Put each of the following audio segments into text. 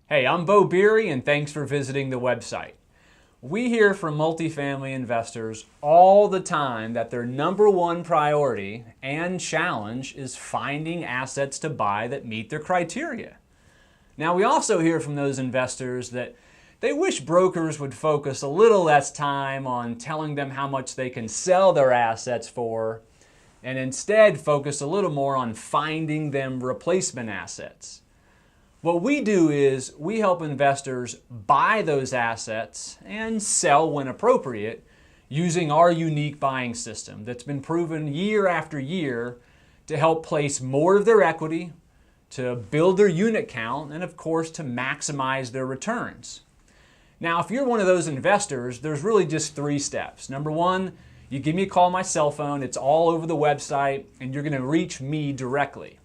Hey, I'm Bo Beery, and thanks for visiting the website. We hear from multifamily investors all the time that their number one priority and challenge is finding assets to buy that meet their criteria. Now, we also hear from those investors that they wish brokers would focus a little less time on telling them how much they can sell their assets for and instead focus a little more on finding them replacement assets. What we do is we help investors buy those assets and sell when appropriate using our unique buying system that's been proven year after year to help place more of their equity, to build their unit count, and of course to maximize their returns. Now, if you're one of those investors, there's really just 3 steps. Number 1, you give me a call on my cell phone. It's all over the website, and you're going to reach me directly.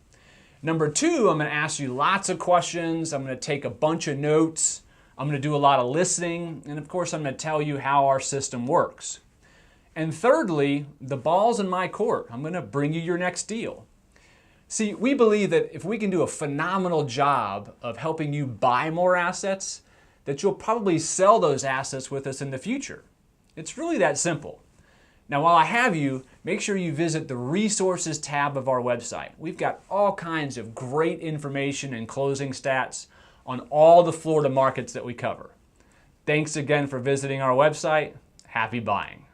Number 2, I'm going to ask you lots of questions. I'm going to take a bunch of notes. I'm going to do a lot of listening. And of course, I'm going to tell you how our system works. And thirdly, the ball's in my court. I'm going to bring you your next deal. See, we believe that if we can do a phenomenal job of helping you buy more assets, that you'll probably sell those assets with us in the future. It's really that simple. Now, while I have you, make sure you visit the Resources tab of our website. We've got all kinds of great information and closing stats on all the Florida markets that we cover. Thanks again for visiting our website. Happy buying.